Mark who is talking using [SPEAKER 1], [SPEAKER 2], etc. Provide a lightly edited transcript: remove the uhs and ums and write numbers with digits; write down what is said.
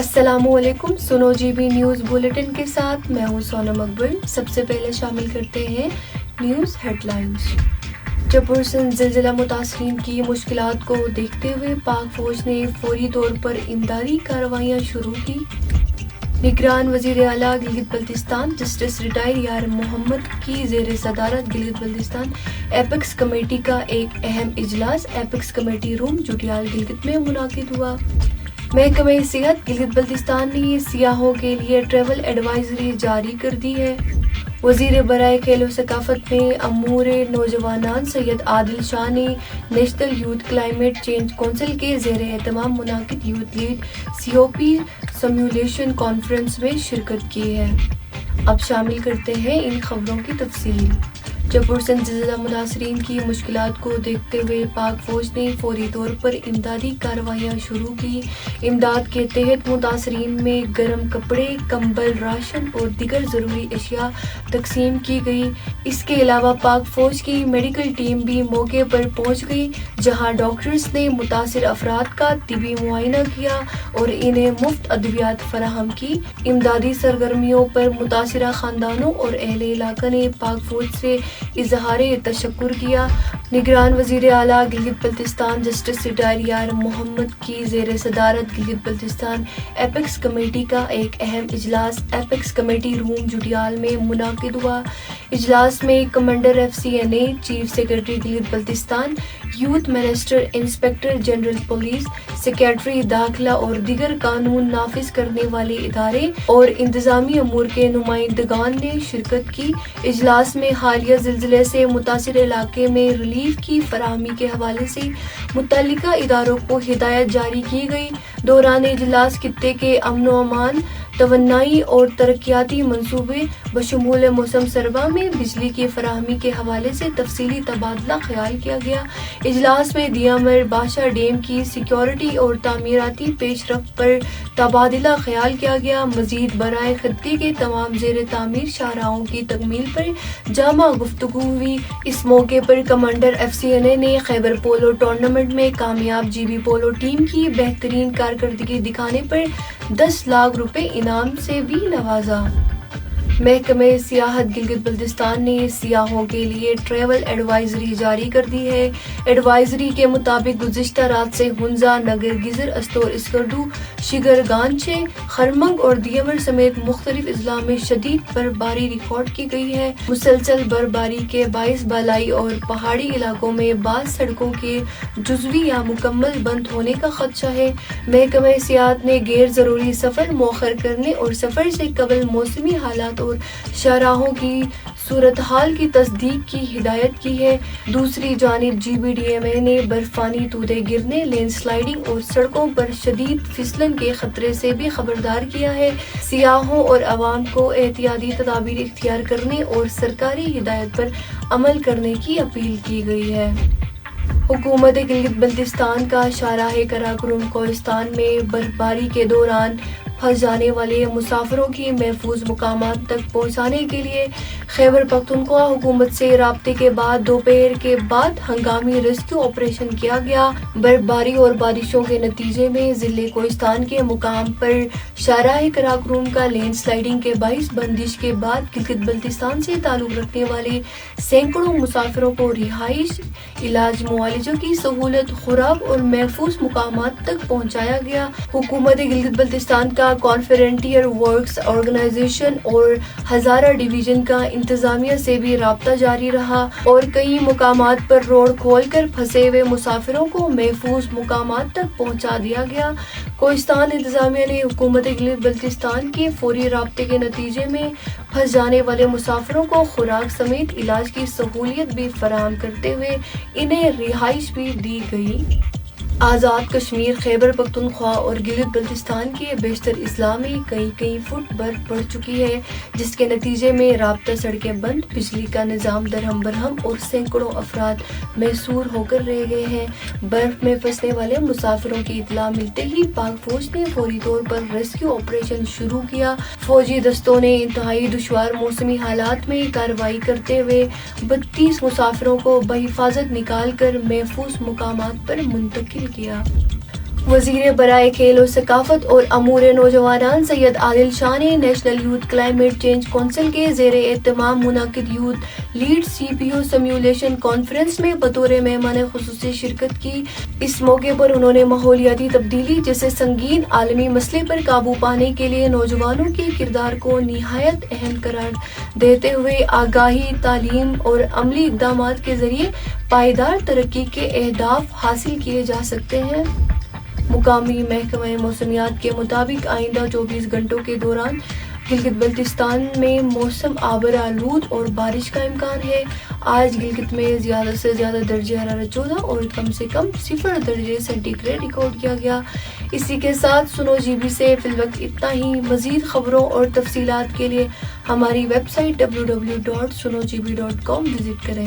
[SPEAKER 1] السلام علیکم، سنو جی بی نیوز بلیٹن کے ساتھ میں ہوں سونم اکبر۔ سب سے پہلے شامل کرتے ہیں نیوز ہیڈ لائنز۔ جبرسن زلزلہ متاثرین کی مشکلات کو دیکھتے ہوئے پاک فوج نے فوری طور پر امدادی کارروائیاں شروع کی۔ نگران وزیر اعلیٰ گلگت بلتستان جسٹس ریٹائر یار محمد کی زیر صدارت گلگت بلتستان ایپیکس کمیٹی کا ایک اہم اجلاس ایپیکس کمیٹی روم جوٹیال گلگت میں منعقد ہوا۔ محکمہ صحت گلگت بلتستان نے سیاحوں کے لیے ٹریول ایڈوائزری جاری کر دی ہے۔ وزیر برائے کھیل و ثقافت میں امور نوجوانان سید عادل شاہ نے national youth climate change council کے زیر اہتمام منعقد youth lead COP simulation conference میں شرکت کی ہے۔ اب شامل کرتے ہیں ان خبروں کی تفصیل۔ جبرسن زلزلہ متاثرین کی مشکلات کو دیکھتے ہوئے پاک فوج نے فوری طور پر امدادی کارروائیاں شروع کی۔ امداد کے تحت متاثرین میں گرم کپڑے، کمبل، راشن اور دیگر ضروری اشیاء تقسیم کی گئی۔ اس کے علاوہ پاک فوج کی میڈیکل ٹیم بھی موقع پر پہنچ گئی، جہاں ڈاکٹرز نے متاثر افراد کا طبی معائنہ کیا اور انہیں مفت ادویات فراہم کی۔ امدادی سرگرمیوں پر متاثرہ خاندانوں اور اہل علاقہ نے پاک فوج سے اظہار تشکر کیا۔ نگران وزیر اعلیٰ گلگت بلتستان جسٹس ریٹائر یار محمد کی زیر صدارت گلگت بلتستان ایپیکس کمیٹی کا ایک اہم اجلاس ایپیکس کمیٹی روم جوٹیال میں منعقد ہوا۔ اجلاس میں commander FCNA، chief secretary Gilgit Baltistan, youth minister, inspector general police, secretary داخلہ اور دیگر قانون نافذ کرنے والے ادارے اور انتظامی امور کے نمائندگان نے شرکت کی۔ اجلاس میں حالیہ زلزلے سے متاثرہ علاقے میں ریلیف کی فراہمی کے حوالے سے متعلقہ اداروں کو ہدایت جاری کی گئی۔ دوران اجلاس خطے کے امن و امان، توانائی اور ترقیاتی منصوبے بشمول موسم سرما میں بجلی کی فراہمی کے حوالے سے تفصیلی تبادلہ خیال کیا گیا۔ اجلاس میں دیامر بادشاہ ڈیم کی سیکیورٹی اور تعمیراتی پیش رفت پر تبادلہ خیال کیا گیا۔ مزید برائے خطے کے تمام زیر تعمیر شاہراہوں کی تکمیل پر جامع گفتگو ہوئی۔ اس موقع پر کمانڈر FCNA نے خیبر پولو ٹورنامنٹ میں کامیاب GB پولو ٹیم کی بہترین کارکردگی دکھانے پر 10 لاکھ روپے انعام سے بھی نوازا۔ محکمہ سیاحت گلگت بلتستان نے سیاحوں کے لیے ٹریول ایڈوائزری جاری کر دی ہے۔ ایڈوائزری کے مطابق گزشتہ رات سے ہنزا، نگر گزر، استور اسکردو، شگر گانچے، خرمنگ اور دیامر سمیت مختلف اضلاع میں شدید برفباری ریکارڈ کی گئی ہے۔ مسلسل برفباری کے باعث بالائی اور پہاڑی علاقوں میں بعض سڑکوں کے جزوی یا مکمل بند ہونے کا خدشہ ہے۔ محکمہ سیاحت نے غیر ضروری سفر مؤخر کرنے اور سفر سے قبل موسمی حالات اور شاہراہوں کی صورتحال کی تصدیق کی ہدایت کی ہے۔ دوسری جانب GBDMA نے برفانی تودے گرنے، لینڈ سلائڈنگ اور سڑکوں پر شدید پھسلن کے خطرے سے بھی خبردار کیا ہے۔ سیاحوں اور عوام کو احتیاطی تدابیر اختیار کرنے اور سرکاری ہدایت پر عمل کرنے کی اپیل کی گئی ہے۔ حکومت گلگت بلتستان کا شاہراہ قراقرم کوہستان میں برفباری کے دوران پھنس جانے والے مسافروں کی محفوظ مقامات تک پہنچانے کے لیے خیبر پختونخوا حکومت سے رابطے کے بعد دوپہر کے بعد ہنگامی ریسکیو آپریشن کیا گیا۔ برفباری اور بارشوں کے نتیجے میں ضلع کوہستان کے مقام پر شاہراہ قراقرم کا لینڈ سلائڈنگ کے باعث بندش کے بعد گلگت بلتستان سے تعلق رکھنے والے سینکڑوں مسافروں کو رہائش، علاج، معالجوں کی سہولت، خوراک اور محفوظ مقامات تک پہنچایا گیا۔ حکومت گلگت بلتستان کا کانفرنٹیئر ورکس آرگنائزیشن اور ہزارہ ڈویژن کا انتظامیہ سے بھی رابطہ جاری رہا اور کئی مقامات پر روڈ کھول کر پھنسے ہوئے مسافروں کو محفوظ مقامات تک پہنچا دیا گیا۔ کوہستان انتظامیہ نے حکومت گلگت بلتستان کے فوری رابطے کے نتیجے میں پھنس جانے والے مسافروں کو خوراک سمیت علاج کی سہولیت بھی فراہم کرتے ہوئے انہیں رہائش بھی دی گئی۔ آزاد کشمیر، خیبر پختونخوا اور گلگت بلتستان کے بیشتر اضلاع میں کئی فٹ برف پڑ چکی ہے، جس کے نتیجے میں رابطہ سڑکیں بند، بجلی کا نظام درہم برہم اور سینکڑوں افراد محصور ہو کر رہ گئے ہیں۔ برف میں پھنسنے والے مسافروں کی اطلاع ملتے ہی پاک فوج نے فوری طور پر ریسکیو آپریشن شروع کیا۔ فوجی دستوں نے انتہائی دشوار موسمی حالات میں کارروائی کرتے ہوئے 32 مسافروں کو بحفاظت نکال کر محفوظ مقامات پر منتقل کیا۔ وزیر برائے کھیل و ثقافت اور امور نوجوانان سید عادل شاہ نے national youth climate change council کے زیر اہتمام منعقد youth lead CPU simulation conference میں بطور مہمان خصوصی شرکت کی۔ اس موقع پر انہوں نے ماحولیاتی تبدیلی جیسے سنگین عالمی مسئلے پر قابو پانے کے لیے نوجوانوں کے کردار کو نہایت اہم قرار دیتے ہوئے آگاہی، تعلیم اور عملی اقدامات کے ذریعے پائیدار ترقی کے اہداف حاصل کیے جا سکتے ہیں۔ مقامی محکمہ موسمیات کے مطابق آئندہ 24 گھنٹوں کے دوران گلگت بلتستان میں موسم آبر آلود اور بارش کا امکان ہے۔ آج گلگت میں زیادہ سے زیادہ درجہ حرارت 14 اور کم سے کم 0 درجے سینٹی گریڈ ریکارڈ کیا گیا۔ اسی کے ساتھ سنو جی بی سے فی الوقت اتنا ہی۔ مزید خبروں اور تفصیلات کے لیے ہماری ویب سائٹ www.sunogb.com وزٹ کریں۔